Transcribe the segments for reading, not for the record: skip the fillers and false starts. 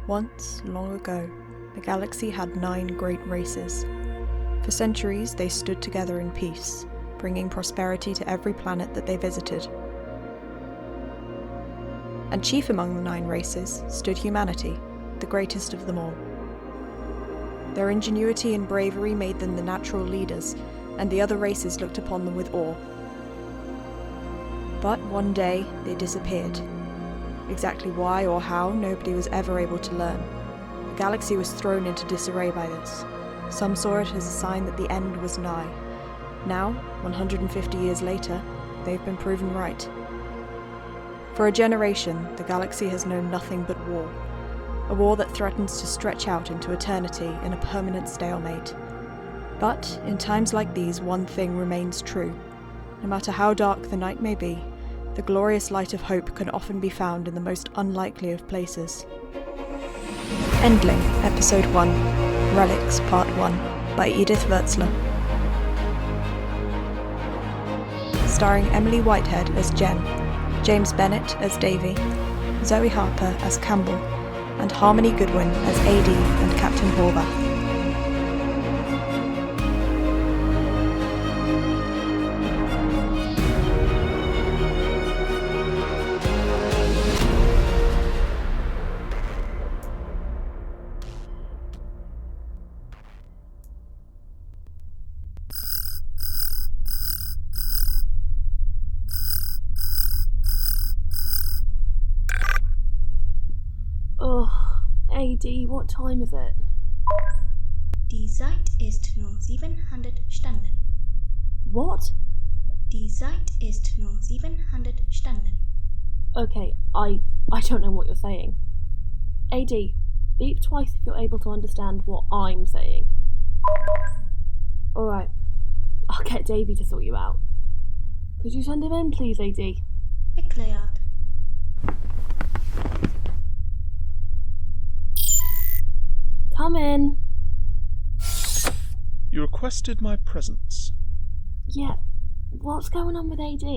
Once, long ago, the galaxy had 9 great races. For centuries, they stood together in peace, bringing prosperity to every planet that they visited. And chief among the 9 races stood humanity, the greatest of them all. Their ingenuity and bravery made them the natural leaders, and the other races looked upon them with awe. But one day, they disappeared. Exactly why or how, nobody was ever able to learn. The galaxy was thrown into disarray by this. Some saw it as a sign that the end was nigh. Now, 150 years later, they've been proven right. For a generation, the galaxy has known nothing but war. A war that threatens to stretch out into eternity in a permanent stalemate. But, in times like these, one thing remains true. No matter how dark the night may be, the glorious light of hope can often be found in the most unlikely of places. ENDLING, Episode 1, Relics, Part 1, by Edythe Wurtzler. Starring Emily Whitehead as Jen, James Bennett as Davey, Zoë Harper as Campbell, and Harmony Goodwin as Edythe and Captain Horvath. AD, what time is it? Die Zeit ist nur 700 Stunden. What? Die Zeit ist nur 700 Stunden. Okay, I don't know what you're saying. AD, beep twice if you're able to understand what I'm saying. Alright, I'll get Davey to sort you out. Could you send him in, please, AD? Erklärt. Come in. You requested my presence. Yeah, what's going on with AD?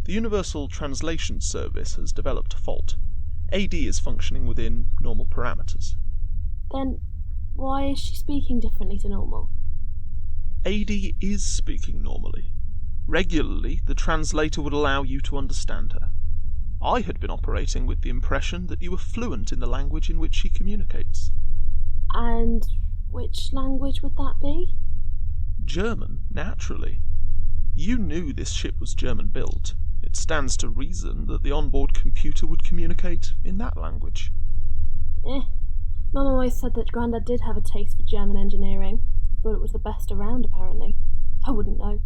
The Universal Translation Service has developed a fault. AD is functioning within normal parameters. Then why is she speaking differently to normal? AD is speaking normally. Regularly, the translator would allow you to understand her. I had been operating with the impression that you were fluent in the language in which she communicates. And which language would that be? German, naturally. You knew this ship was German-built. It stands to reason that the onboard computer would communicate in that language. Mum always said that Grandad did have a taste for German engineering. Thought it was the best around, apparently. I wouldn't know.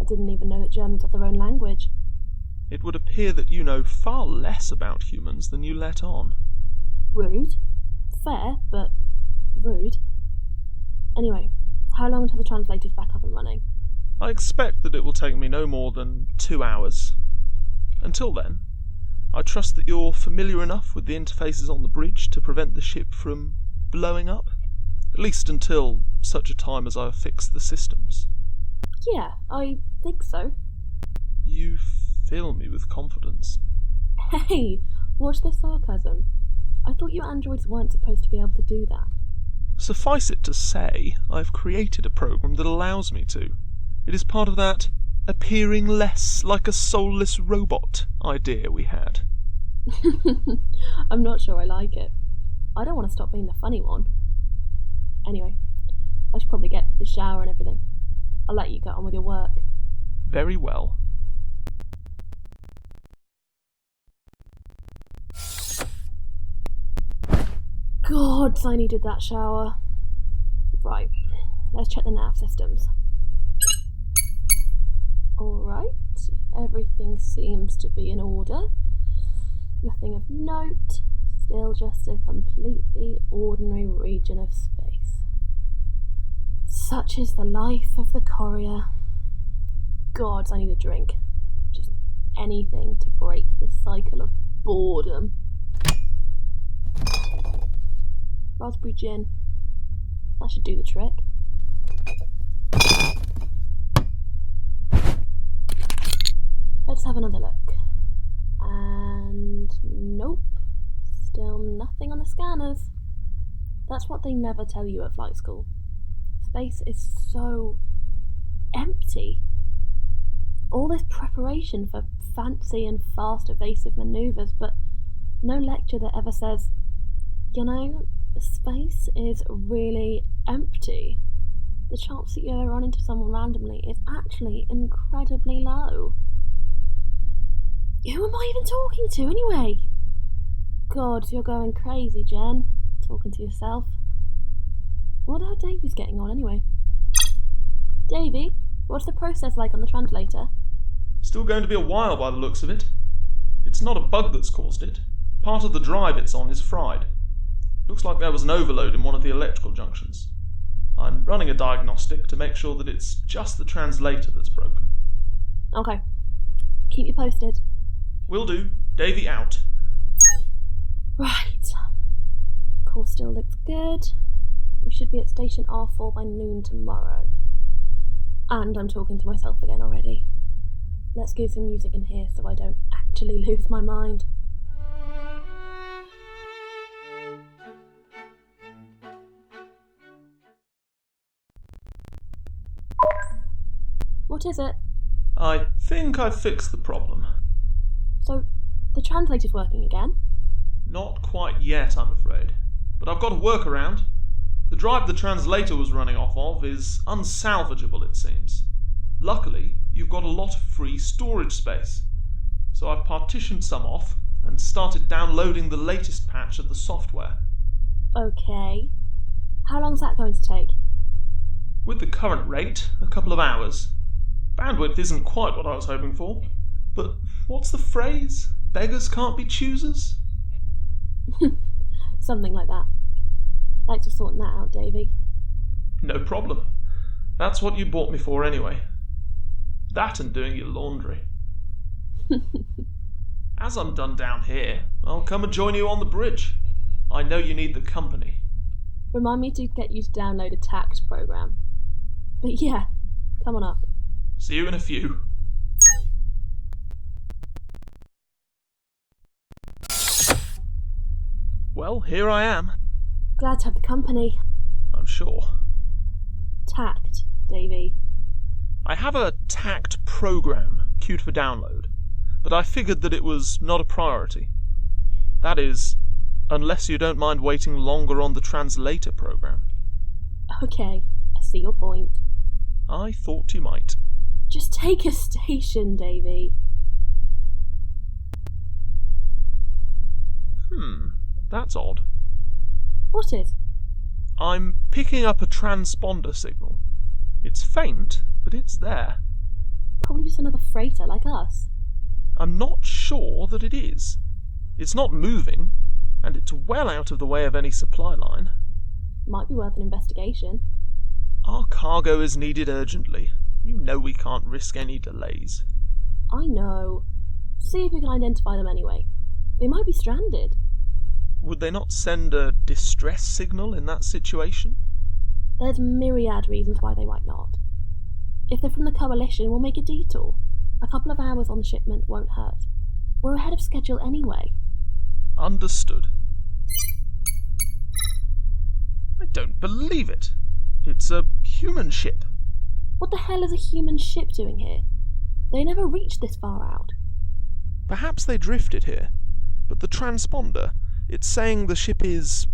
I didn't even know that Germans had their own language. It would appear that you know far less about humans than you let on. Rude. Fair, but rude. Anyway, how long until the translator's back up and running? I expect that it will take me no more than 2 hours. Until then, I trust that you're familiar enough with the interfaces on the bridge to prevent the ship from blowing up, at least until such a time as I have fixed the systems. Yeah, I think so. You fill me with confidence. Hey, watch this sarcasm. I thought you androids weren't supposed to be able to do that. Suffice it to say, I've created a program that allows me to. It is part of that appearing less like a soulless robot idea we had. I'm not sure I like it. I don't want to stop being the funny one. Anyway, I should probably get to the shower and everything. I'll let you get on with your work. Very well. God, I needed that shower. Right, let's check the nav systems. Alright, everything seems to be in order. Nothing of note, still just a completely ordinary region of space. Such is the life of the courier. Gods, I need a drink. Just anything to break this cycle of boredom. Raspberry gin. That should do the trick. Let's have another look. And nope. Still nothing on the the scanners. That's what they never tell you at flight school. Space is so empty. All this preparation for fancy and fast evasive manoeuvres, but no lecture that ever says, space is really empty. The chance that you ever run into someone randomly is actually incredibly low. Who am I even talking to anyway? God, you're going crazy, Jen. Talking to yourself. Wonder how Davey's getting on anyway. Davey, what's the process like on the translator? Still going to be a while by the looks of it. It's not a bug that's caused it. Part of the drive it's on is fried. Looks like there was an overload in one of the electrical junctions. I'm running a diagnostic to make sure that it's just the translator that's broken. Okay. Keep you posted. Will do. Davey out. Right. Course still looks good. We should be at station R4 by noon tomorrow. And I'm talking to myself again already. Let's get some music in here so I don't actually lose my mind. What is it? I think I've fixed the problem. So, the translator's working again? Not quite yet, I'm afraid. But I've got a workaround. The drive the translator was running off of is unsalvageable, it seems. Luckily, you've got a lot of free storage space. So I've partitioned some off and started downloading the latest patch of the software. Okay. How long's that going to take? With the current rate, a couple of hours. Bandwidth isn't quite what I was hoping for. But what's the phrase? Beggars can't be choosers? Something like that. Thanks for sorting that out, Davey. No problem. That's what you bought me for anyway. That and doing your laundry. As I'm done down here, I'll come and join you on the bridge. I know you need the company. Remind me to get you to download a tact program. But yeah, come on up. See you in a few. Well, here I am. Glad to have the company. I'm sure. Tact, Davey. I have a tact program queued for download, but I figured that it was not a priority. That is, unless you don't mind waiting longer on the translator program. Okay, I see your point. I thought you might. Just take a station, Davey. That's odd. What is? I'm picking up a transponder signal. It's faint, but it's there. Probably just another freighter like us. I'm not sure that it is. It's not moving, and it's well out of the way of any supply line. Might be worth an investigation. Our cargo is needed urgently. You know we can't risk any delays. I know. See if you can identify them anyway. They might be stranded. Would they not send a distress signal in that situation? There's myriad reasons why they might not. If they're from the Coalition, we'll make a detour. A couple of hours on the shipment won't hurt. We're ahead of schedule anyway. Understood. I don't believe it. It's a human ship. What the hell is a human ship doing here? They never reached this far out. Perhaps they drifted here, but the transponder, it's saying the ship is...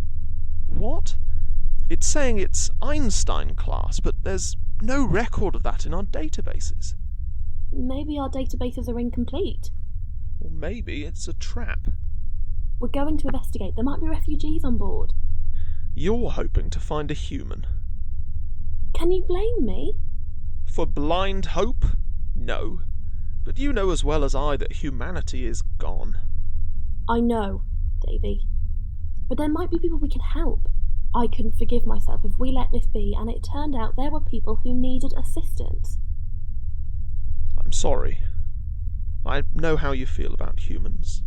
what? It's saying it's Einstein class, but there's no record of that in our databases. Maybe our databases are incomplete. Or maybe it's a trap. We're going to investigate. There might be refugees on board. You're hoping to find a human. Can you blame me? For blind hope? No. But you know as well as I that humanity is gone. I know, Davey. But there might be people we can help. I couldn't forgive myself if we let this be and it turned out there were people who needed assistance. I'm sorry. I know how you feel about humans.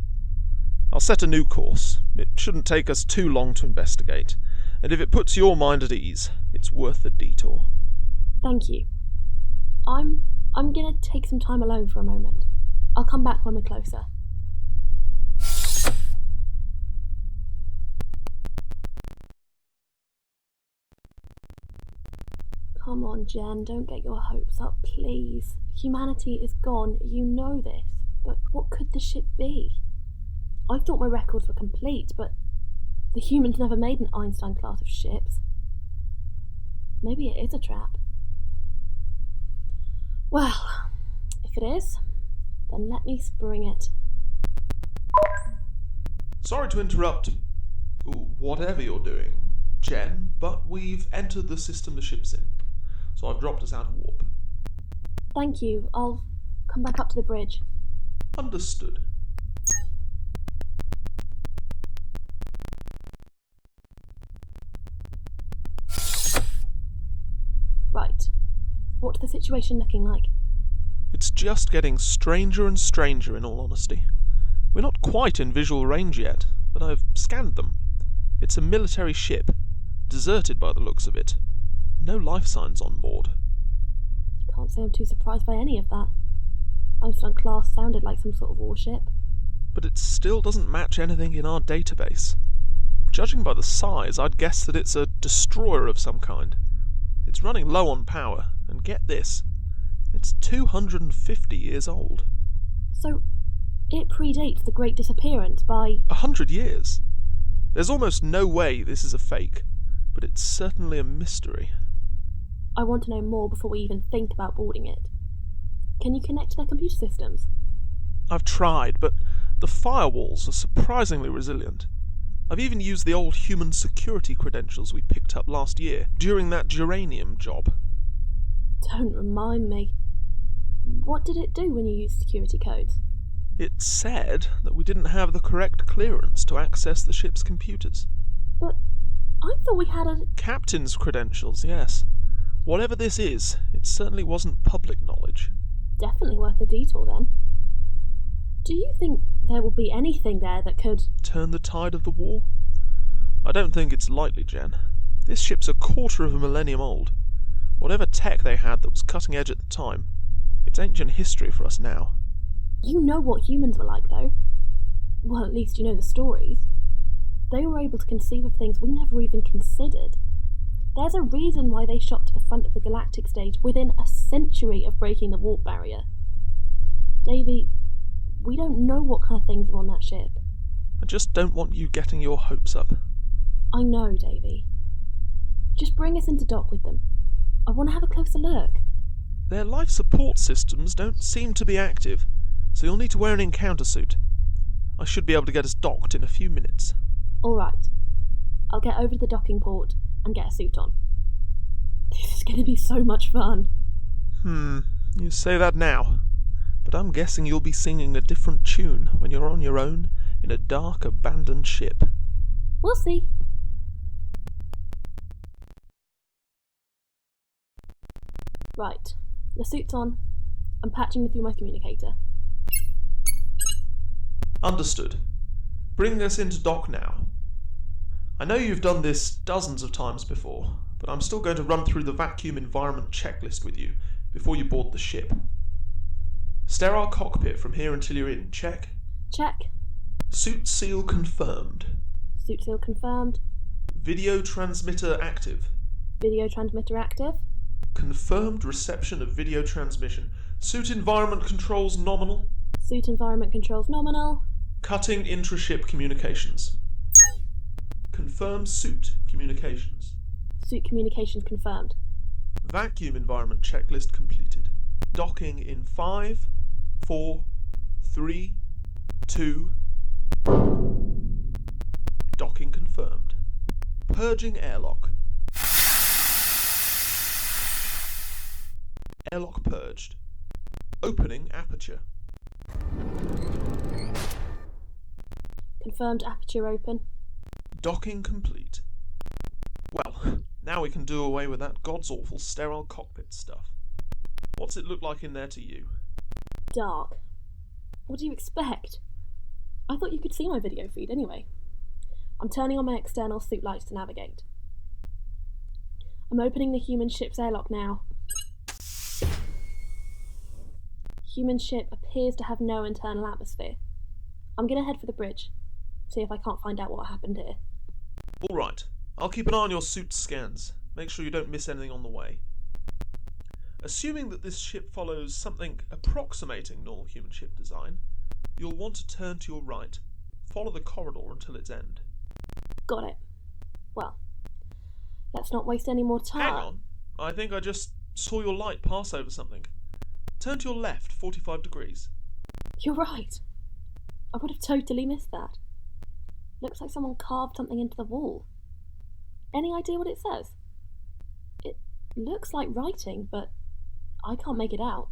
I'll set a new course. It shouldn't take us too long to investigate, and if it puts your mind at ease, it's worth the detour. Thank you. I'm gonna take some time alone for a moment. I'll come back when we're closer. Come on, Jen, don't get your hopes up, please. Humanity is gone, you know this. But what could the ship be? I thought my records were complete, but the humans never made an Einstein class of ships. Maybe it is a trap. Well, if it is, then let me spring it. Sorry to interrupt whatever you're doing, Jen, but we've entered the system the ship's in, so I've dropped us out of warp. Thank you. I'll come back up to the bridge. Understood. Right. What's the situation looking like? It's just getting stranger and stranger, in all honesty. We're not quite in visual range yet, but I've scanned them. It's a military ship, deserted by the looks of it. No life signs on board. Can't say I'm too surprised by any of that. Einstein class sounded like some sort of warship. But it still doesn't match anything in our database. Judging by the size, I'd guess that it's a destroyer of some kind. It's running low on power, and get this, it's 250 years old. So, it predates the Great Disappearance by 100 years? There's almost no way this is a fake, but it's certainly a mystery. I want to know more before we even think about boarding it. Can you connect to their computer systems? I've tried, but the firewalls are surprisingly resilient. I've even used the old human security credentials we picked up last year during that geranium job. Don't remind me. What did it do when you used security codes? It said that we didn't have the correct clearance to access the ship's computers. But I thought we had a... Captain's credentials, yes. Whatever this is, it certainly wasn't public knowledge. Definitely worth the detour, then. Do you think there will be anything there that could... turn the tide of the war? I don't think it's likely, Jen. This ship's a quarter of a millennium old. Whatever tech they had that was cutting edge at the time, it's ancient history for us now. You know what humans were like, though. Well, at least you know the stories. They were able to conceive of things we never even considered. There's a reason why they shot to the front of the galactic stage within a century of breaking the warp barrier. Davey, we don't know what kind of things are on that ship. I just don't want you getting your hopes up. I know, Davey. Just bring us into dock with them. I want to have a closer look. Their life support systems don't seem to be active, so you'll need to wear an encounter suit. I should be able to get us docked in a few minutes. All right. I'll get over to the docking port and get a suit on. This is going to be so much fun. You say that now, but I'm guessing you'll be singing a different tune when you're on your own in a dark, abandoned ship. We'll see. Right, the suit's on. I'm patching you through my communicator. Understood. Bring us into dock now. I know you've done this dozens of times before, but I'm still going to run through the vacuum environment checklist with you before you board the ship. Sterile cockpit from here until you're in, check? Check. Suit seal confirmed. Suit seal confirmed. Video transmitter active. Video transmitter active. Confirmed reception of video transmission. Suit environment controls nominal. Suit environment controls nominal. Cutting intra-ship communications. Confirm suit communications. Suit communications confirmed. Vacuum environment checklist completed. Docking in 5, 4, 3, 2. Docking confirmed. Purging airlock. Airlock purged. Opening aperture. Confirmed aperture open. Docking complete. Well, now we can do away with that god's awful sterile cockpit stuff. What's it look like in there to you? Dark. What do you expect? I thought you could see my video feed anyway. I'm turning on my external suit lights to navigate. I'm opening the human ship's airlock now. Human ship appears to have no internal atmosphere. I'm going to head for the bridge, see if I can't find out what happened here. All right. I'll keep an eye on your suit's scans. Make sure you don't miss anything on the way. Assuming that this ship follows something approximating normal human ship design, you'll want to turn to your right. Follow the corridor until its end. Got it. Well, let's not waste any more time. Hang on. I think I just saw your light pass over something. Turn to your left, 45 degrees. You're right. I would have totally missed that. Looks like someone carved something into the wall. Any idea what it says? It looks like writing, but I can't make it out.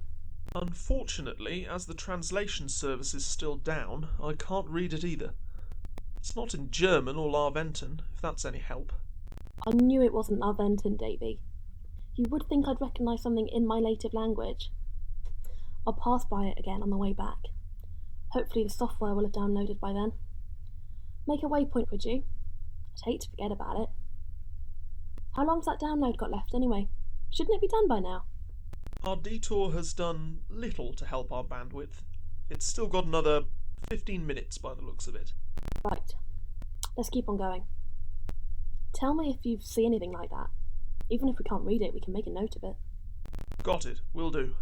Unfortunately, as the translation service is still down, I can't read it either. It's not in German or Larventon, if that's any help. I knew it wasn't Larventon, Davey. You would think I'd recognise something in my native language. I'll pass by it again on the way back. Hopefully the software will have downloaded by then. Make a waypoint, would you? I'd hate to forget about it. How long's that download got left anyway? Shouldn't it be done by now? Our detour has done little to help our bandwidth. It's still got another 15 minutes by the looks of it. Right. Let's keep on going. Tell me if you see anything like that. Even if we can't read it, we can make a note of it. Got it. Will do.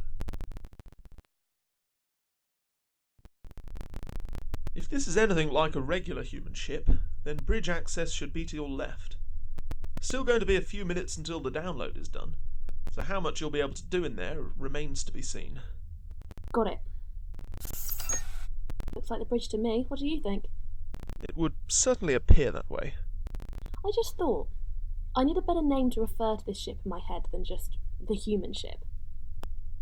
If this is anything like a regular human ship, then bridge access should be to your left. Still going to be a few minutes until the download is done, so how much you'll be able to do in there remains to be seen. Got it. Looks like the bridge to me. What do you think? It would certainly appear that way. I just thought, I need a better name to refer to this ship in my head than just the human ship.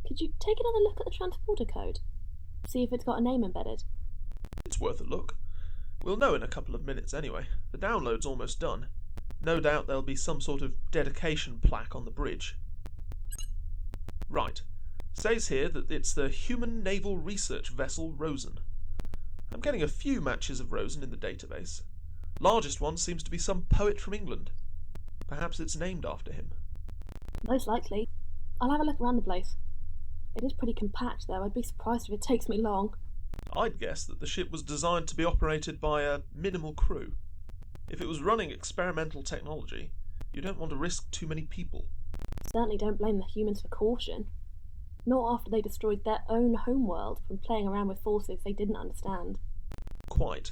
Could you take another look at the transporter code? See if it's got a name embedded? It's worth a look. We'll know in a couple of minutes anyway. The download's almost done. No doubt there'll be some sort of dedication plaque on the bridge. Right. Says here that it's the Human Naval Research Vessel Rosen. I'm getting a few matches of Rosen in the database. Largest one seems to be some poet from England. Perhaps it's named after him. Most likely. I'll have a look around the place. It is pretty compact though. I'd be surprised if it takes me long. I'd guess that the ship was designed to be operated by a minimal crew. If it was running experimental technology, you don't want to risk too many people. Certainly don't blame the humans for caution. Not after they destroyed their own homeworld from playing around with forces they didn't understand. Quite.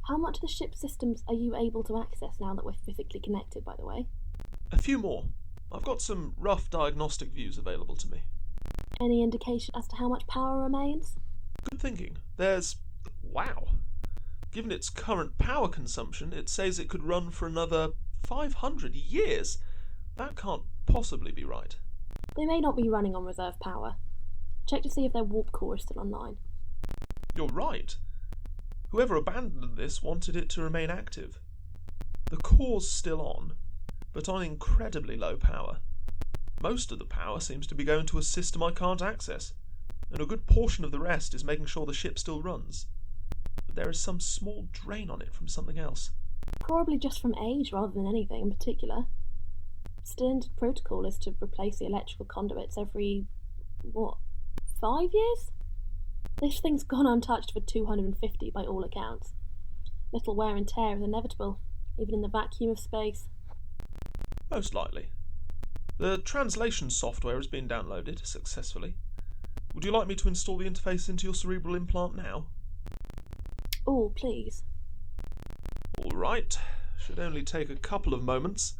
How much of the ship's systems are you able to access now that we're physically connected, by the way? A few more. I've got some rough diagnostic views available to me. Any indication as to how much power remains? Good thinking. There's... wow. Given its current power consumption, it says it could run for another 500 years. That can't possibly be right. They may not be running on reserve power. Check to see if their warp core is still online. You're right. Whoever abandoned this wanted it to remain active. The core's still on, but on incredibly low power. Most of the power seems to be going to a system I can't access, and a good portion of the rest is making sure the ship still runs. But there is some small drain on it from something else. Probably just from age rather than anything in particular. Standard protocol is to replace the electrical conduits every, 5 years? This thing's gone untouched for 250 by all accounts. Little wear and tear is inevitable, even in the vacuum of space. Most likely. The translation software has been downloaded successfully. Would you like me to install the interface into your cerebral implant now? Oh, please. All right. Should only take a couple of moments.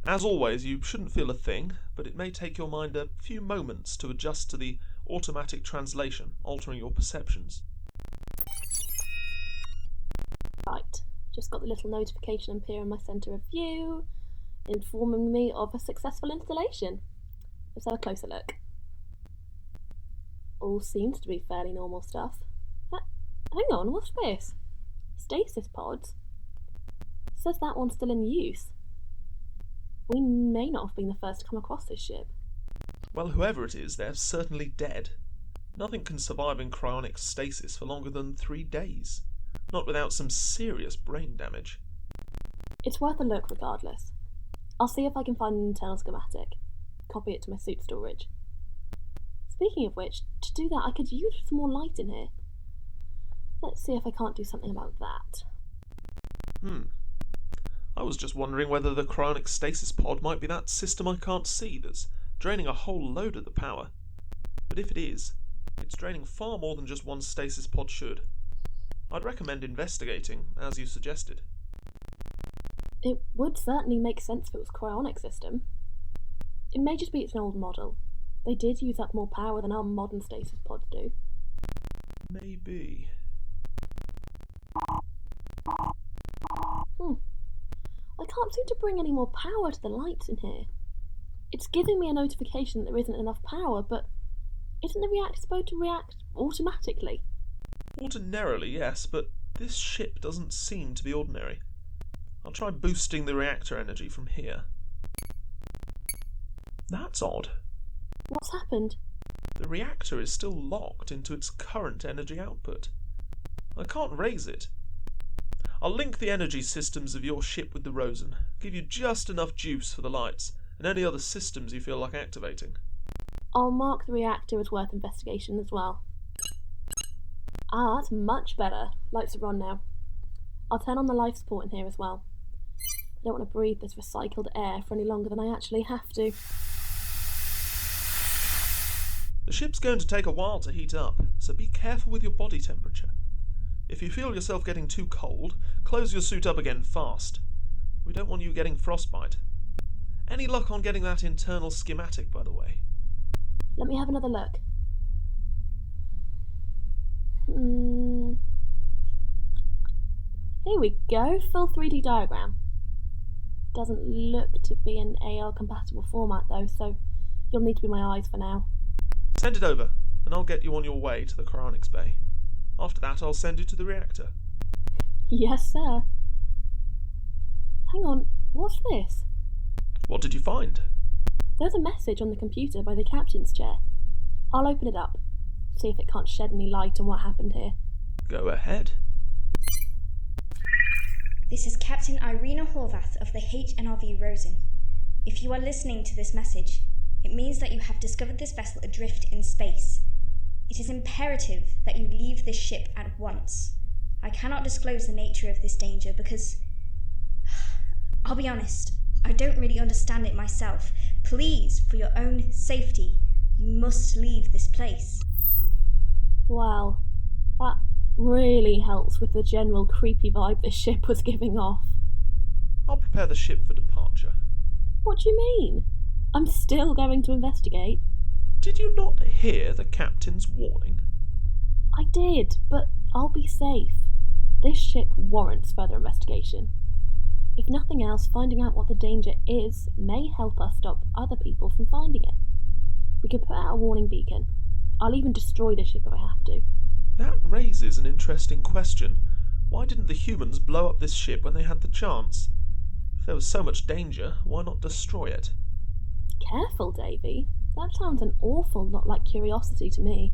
As always, you shouldn't feel a thing, but it may take your mind a few moments to adjust to the automatic translation, altering your perceptions. Right, just got the little notification appear in my centre of view, informing me of a successful installation. Let's have a closer look. All seems to be fairly normal stuff. Hang on, what's this? Stasis pods? Says that one's still in use. We may not have been the first to come across this ship. Well, whoever it is, they're certainly dead. Nothing can survive in cryonic stasis for longer than 3 days. Not without some serious brain damage. It's worth a look regardless. I'll see if I can find an internal schematic. Copy it to my suit storage. Speaking of which, to do that I could use some more light in here. Let's see if I can't do something about that. I was just wondering whether the cryonic stasis pod might be that system I can't see that's draining a whole load of the power. But if it is, it's draining far more than just one stasis pod should. I'd recommend investigating, as you suggested. It would certainly make sense if it was a cryonic system. It may just be it's an old model. They did use up more power than our modern stasis pods do. Maybe. I can't seem to bring any more power to the lights in here. It's giving me a notification that there isn't enough power, but isn't the reactor supposed to react automatically? Ordinarily, yes, but this ship doesn't seem to be ordinary. I'll try boosting the reactor energy from here. That's odd. What's happened? The reactor is still locked into its current energy output. I can't raise it. I'll link the energy systems of your ship with the Rosen, give you just enough juice for the lights, and any other systems you feel like activating. I'll mark the reactor as worth investigation as well. Ah, that's much better. Lights are on now. I'll turn on the life support in here as well. I don't want to breathe this recycled air for any longer than I actually have to. The ship's going to take a while to heat up, so be careful with your body temperature. If you feel yourself getting too cold, close your suit up again fast. We don't want you getting frostbite. Any luck on getting that internal schematic, by the way? Let me have another look. Here we go, full 3D diagram. Doesn't look to be an AL compatible format though, so you'll need to be my eyes for now. Send it over, and I'll get you on your way to the cryonics bay. After that, I'll send you to the reactor. Yes, sir. Hang on, what's this? What did you find? There's a message on the computer by the captain's chair. I'll open it up, see if it can't shed any light on what happened here. Go ahead. This is Captain Irina Horvath of the HNRV Rosen. If you are listening to this message, it means that you have discovered this vessel adrift in space. It is imperative that you leave this ship at once. I cannot disclose the nature of this danger because, I'll be honest, I don't really understand it myself. Please, for your own safety, you must leave this place. Well, that really helps with the general creepy vibe this ship was giving off. I'll prepare the ship for departure. What do you mean? I'm still going to investigate. Did you not hear the captain's warning? I did, but I'll be safe. This ship warrants further investigation. If nothing else, finding out what the danger is may help us stop other people from finding it. We can put out a warning beacon. I'll even destroy the ship if I have to. That raises an interesting question. Why didn't the humans blow up this ship when they had the chance? If there was so much danger, why not destroy it? Careful, Davey. That sounds an awful lot like curiosity to me.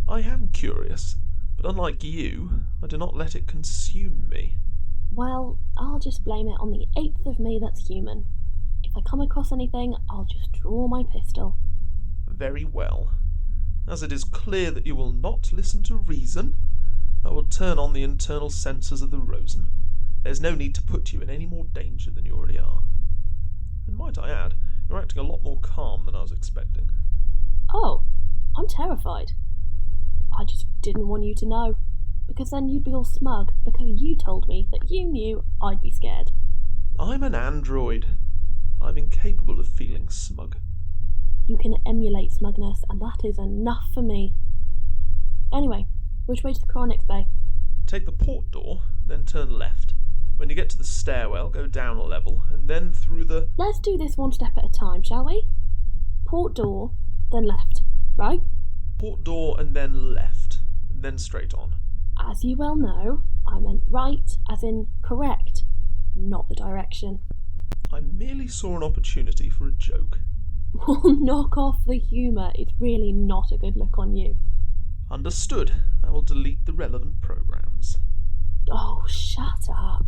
I am curious, but unlike you, I do not let it consume me. Well, I'll just blame it on the 8th of me that's human. If I come across anything, I'll just draw my pistol. Very well. As it is clear that you will not listen to reason, I will turn on the internal sensors of the Rosen. There's no need to put you in any more danger than you already are. And might I add, you're acting a lot more calm than I was expecting. Oh, I'm terrified. I just didn't want you to know, because then you'd be all smug because you told me that you knew I'd be scared. I'm an android. I'm incapable of feeling smug. You can emulate smugness, and that is enough for me. Anyway, which way to the cryonics bay? Take the port door, then turn left. When you get to the stairwell, go down a level, and then through the... Let's do this one step at a time, shall we? Port door, then left, right? Port door and then left, and then straight on. As you well know, I meant right, as in correct, not the direction. I merely saw an opportunity for a joke. Well, knock off the humour. It's really not a good look on you. Understood. I will delete the relevant programs. Oh, shut up.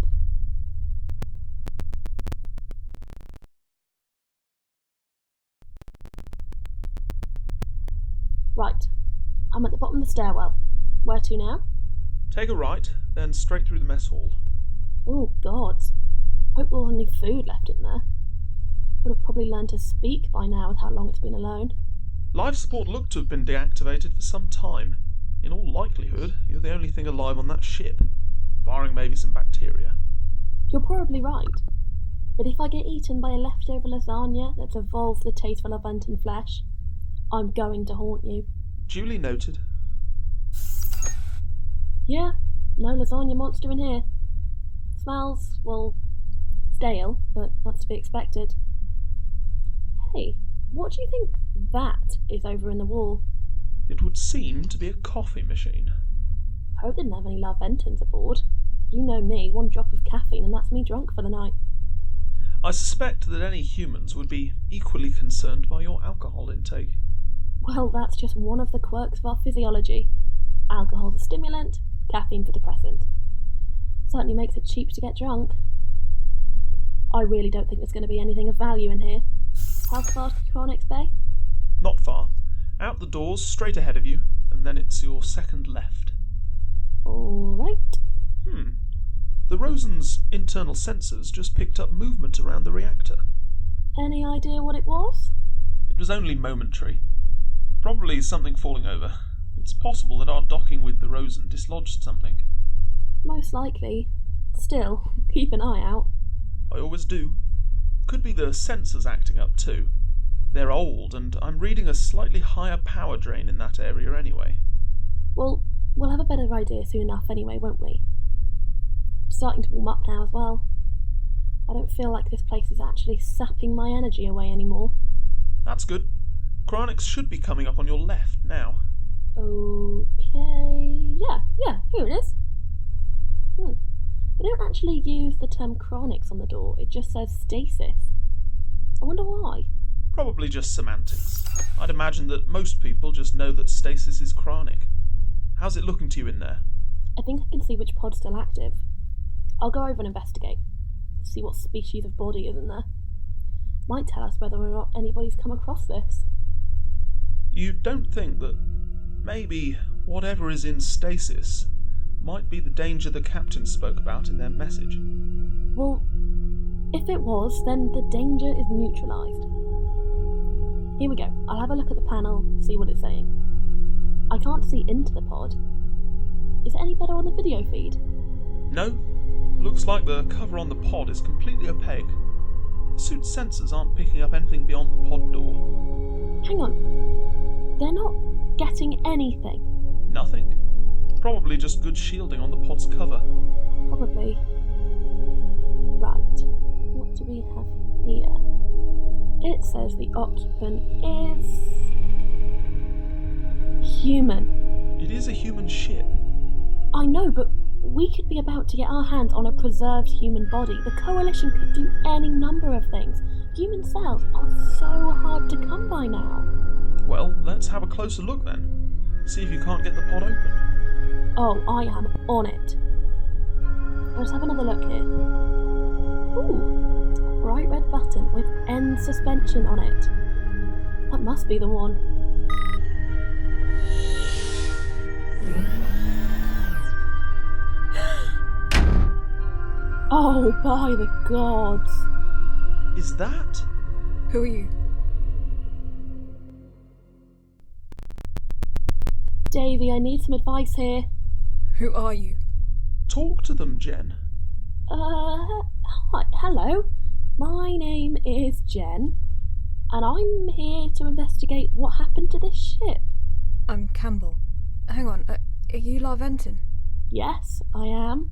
Right. I'm at the bottom of the stairwell. Where to now? Take a right, then straight through the mess hall. Oh, God. Hope there wasn't any food left in there. Would have probably learned to speak by now with how long it's been alone. Life support looked to have been deactivated for some time. In all likelihood, you're the only thing alive on that ship, barring maybe some bacteria. You're probably right. But if I get eaten by a leftover lasagna that's evolved the taste for Laventon flesh, I'm going to haunt you. Duly noted. Yeah, no lasagna monster in here. Smells, well, stale, but that's to be expected. Hey, what do you think that is over in the wall? It would seem to be a coffee machine. Hope they didn't have any Laventons aboard. You know me, one drop of caffeine and that's me drunk for the night. I suspect that any humans would be equally concerned by your alcohol intake. Well, that's just one of the quirks of our physiology. Alcohol's a stimulant, caffeine's a depressant. Certainly makes it cheap to get drunk. I really don't think there's going to be anything of value in here. How far to Chronics Bay? Not far. Out the doors, straight ahead of you, and then it's your second left. Alright. The Rosen's internal sensors just picked up movement around the reactor. Any idea what it was? It was only momentary. Probably something falling over. It's possible that our docking with the Rosen dislodged something. Most likely. Still, keep an eye out. I always do. Could be the sensors acting up too. They're old, and I'm reading a slightly higher power drain in that area anyway. Well, we'll have a better idea soon enough anyway, won't we? It's starting to warm up now as well. I don't feel like this place is actually sapping my energy away anymore. That's good. Chronics should be coming up on your left now. Okay... Yeah, here it is. They don't actually use the term chronics on the door, it just says stasis. I wonder why. Probably just semantics. I'd imagine that most people just know that stasis is chronic. How's it looking to you in there? I think I can see which pod's still active. I'll go over and investigate. See what species of body is in there. Might tell us whether or not anybody's come across this. You don't think that maybe whatever is in stasis might be the danger the captain spoke about in their message? Well, if it was, then the danger is neutralised. Here we go. I'll have a look at the panel, see what it's saying. I can't see into the pod. Is it any better on the video feed? No. Looks like the cover on the pod is completely opaque. The suit's sensors aren't picking up anything beyond the pod door. Hang on. They're not getting anything. Nothing. Probably just good shielding on the pod's cover. Probably. Right. What do we have here? It says the occupant is... human. It is a human ship. I know, but we could be about to get our hands on a preserved human body. The Coalition could do any number of things. Human cells are so hard to come by now. Well, let's have a closer look then. See if you can't get the pod open. Oh, I am on it. Let's have another look here. Ooh, a bright red button with end suspension on it. That must be the one. Oh, by the gods. Is that? Who are you? Davey, I need some advice here. Who are you? Talk to them, Jen. Hi, hello. My name is Jen, and I'm here to investigate what happened to this ship. I'm Campbell. Hang on, are you Laventon? Yes, I am.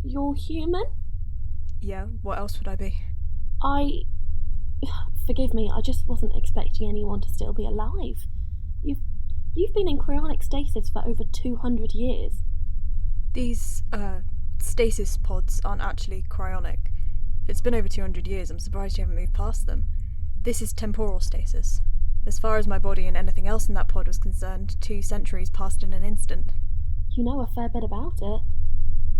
You're human? Yeah, what else would I be? Forgive me, I just wasn't expecting anyone to still be alive. You've been in cryonic stasis for over 200 years. These, stasis pods aren't actually cryonic. It's been over 200 years, I'm surprised you haven't moved past them. This is temporal stasis. As far as my body and anything else in that pod was concerned, 2 centuries passed in an instant. You know a fair bit about it.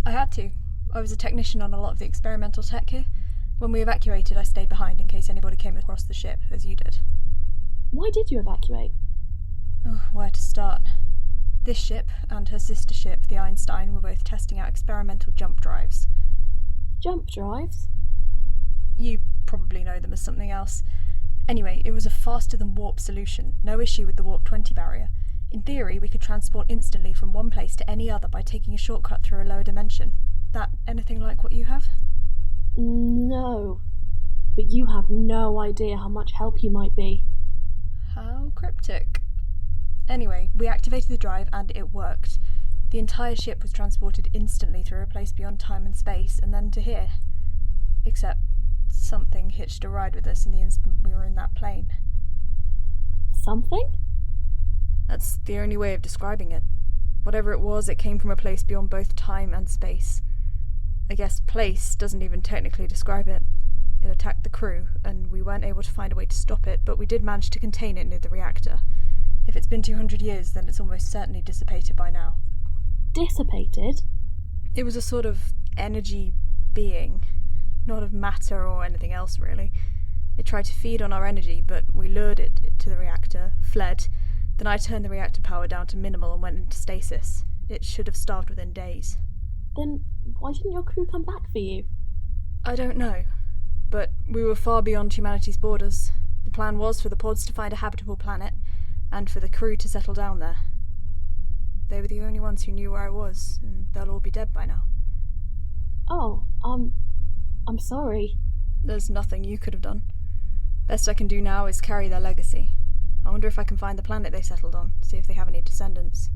I had to. I was a technician on a lot of the experimental tech here. When we evacuated, I stayed behind in case anybody came across the ship, as you did. Why did you evacuate? Oh, where to start? This ship and her sister ship, the Einstein, were both testing out experimental jump drives. Jump drives? You probably know them as something else. Anyway, it was a faster-than-warp solution, no issue with the warp 20 barrier. In theory, we could transport instantly from one place to any other by taking a shortcut through a lower dimension. That anything like what you have? No, but you have no idea how much help you might be. How cryptic. Anyway, we activated the drive and it worked. The entire ship was transported instantly through a place beyond time and space, and then to here. Except something hitched a ride with us in the instant we were in that plane. Something? That's the only way of describing it. Whatever it was, it came from a place beyond both time and space. I guess place doesn't even technically describe it. It attacked the crew, and we weren't able to find a way to stop it, but we did manage to contain it near the reactor. If it's been 200 years, then it's almost certainly dissipated by now. Dissipated? It was a sort of energy being, not of matter or anything else really. It tried to feed on our energy, but we lured it to the reactor, fled. Then I turned the reactor power down to minimal and went into stasis. It should have starved within days. Then why didn't your crew come back for you? I don't know, but we were far beyond humanity's borders. The plan was for the pods to find a habitable planet, and for the crew to settle down there. They were the only ones who knew where I was, and they'll all be dead by now. Oh, I'm sorry. There's nothing you could have done. Best I can do now is carry their legacy. I wonder if I can find the planet they settled on, see if they have any descendants.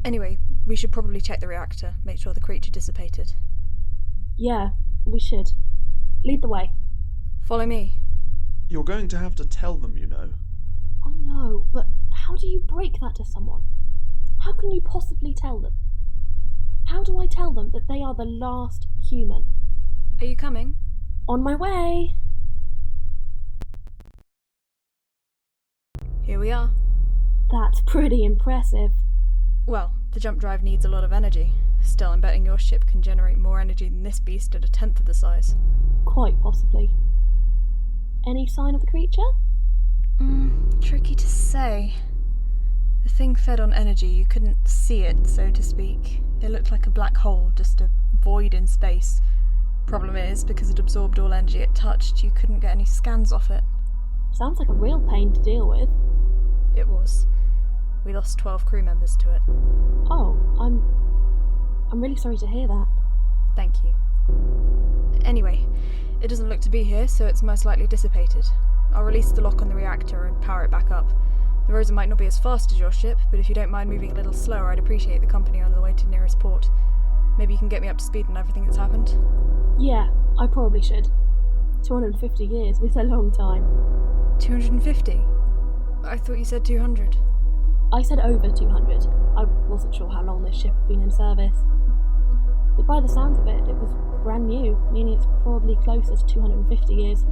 Anyway, we should probably check the reactor, make sure the creature dissipated. Yeah, we should. Lead the way. Follow me. You're going to have to tell them, you know. I know, but how do you break that to someone? How can you possibly tell them? How do I tell them that they are the last human? Are you coming? On my way! Here we are. That's pretty impressive. Well, the jump drive needs a lot of energy. Still, I'm betting your ship can generate more energy than this beast at 1/10 of the size. Quite possibly. Any sign of the creature? Tricky to say. The thing fed on energy, you couldn't see it, so to speak. It looked like a black hole, just a void in space. Problem is, because it absorbed all energy it touched, you couldn't get any scans off it. Sounds like a real pain to deal with. It was. We lost 12 crew members to it. Oh, I'm really sorry to hear that. Thank you. Anyway, it doesn't look to be here, so it's most likely dissipated. I'll release the lock on the reactor and power it back up. The Rosa might not be as fast as your ship, but if you don't mind moving a little slower, I'd appreciate the company on the way to nearest port. Maybe you can get me up to speed on everything that's happened? Yeah, I probably should. 250 years is a long time. 250? I thought you said 200. I said over 200. I wasn't sure how long this ship had been in service. But by the sounds of it, it was brand new, meaning it's probably closer to 250 years.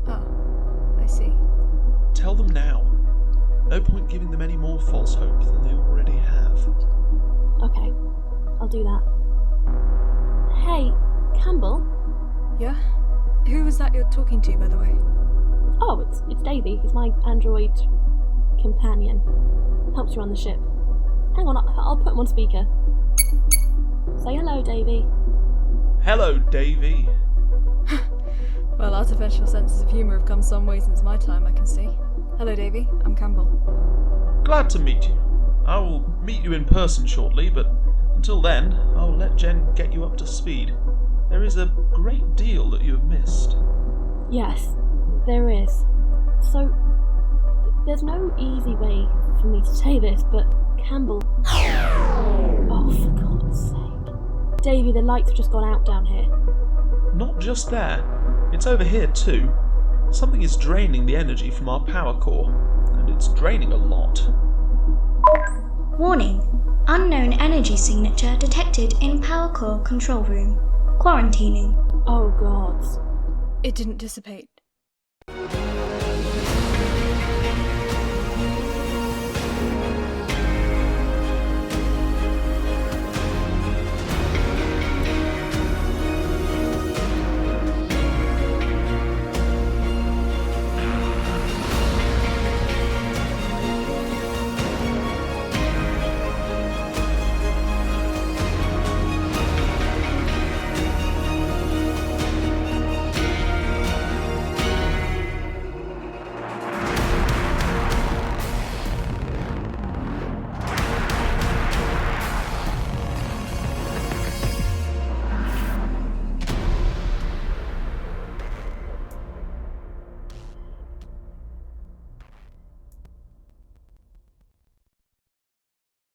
Oh, I see. Tell them now. No point giving them any more false hope than they already have. Okay, I'll do that. Hey, Campbell? Yeah? Who was that you're talking to, by the way? Oh, it's Davey. He's my android companion. Helps you on the ship. Hang on, I'll put him on speaker. Say hello, Davey. Hello, Davey. Well, artificial senses of humour have come some way since my time, I can see. Hello, Davey. I'm Campbell. Glad to meet you. I will meet you in person shortly, but until then, I'll let Jen get you up to speed. There is a great deal that you have missed. Yes, there is. So, there's no easy way for me to say this, but Campbell... Oh, for God's sake. Davey, the lights have just gone out down here. Not just there. It's over here too. Something is draining the energy from our power core, and it's draining a lot. Warning. Unknown energy signature detected in power core control room. Quarantining. Oh, gods. It didn't dissipate.